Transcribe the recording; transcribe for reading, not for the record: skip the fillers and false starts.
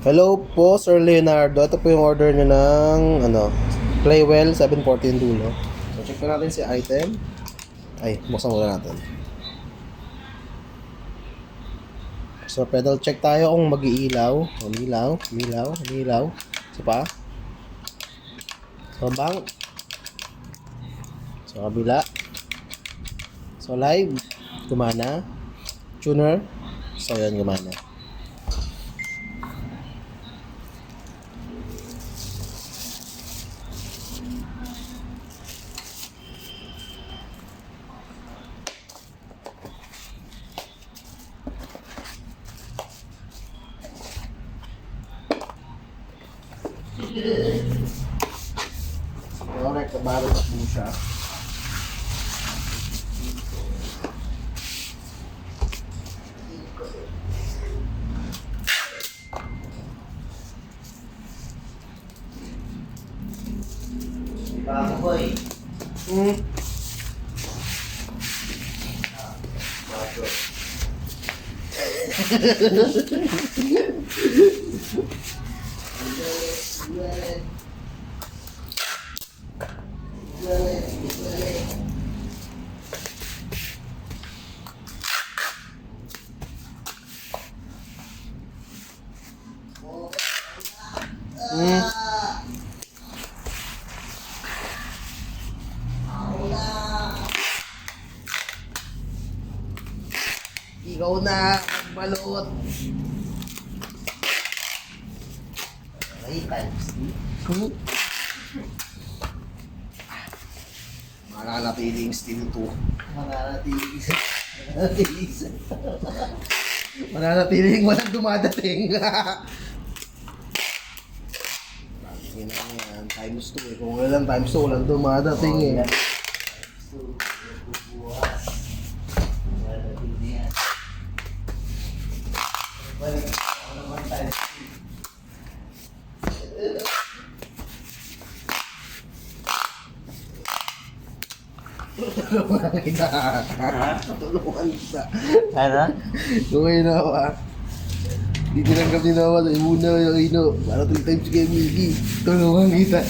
Hello po, Sir Leonardo. Ito po yung order nyo ng Playwell 714 dulo. So, check na natin si item. Ay, buksan muna natin. So, pedal check tayo kung mag-iilaw. Umilaw. Isa pa. So, bang. So, kabila. So, live. Gumana. Tuner. So, yan, gumana. Correct, kabarot na po siya. Bago boy. Bago. Ikaw na, magbalot. Ay, times Mananatiling steel 2. Mananatiling walang dumadating. Tingnan mo yan, times 2 eh. Kung wala lang times 2, walang dumadating eh. Balik ako naman times Tulungan kita. Tulungan kita. Ano? Kung ngayon ako di tinanggap din ako sa imuna yung ino. Para 3 times kay Miggy. Tulungan kita.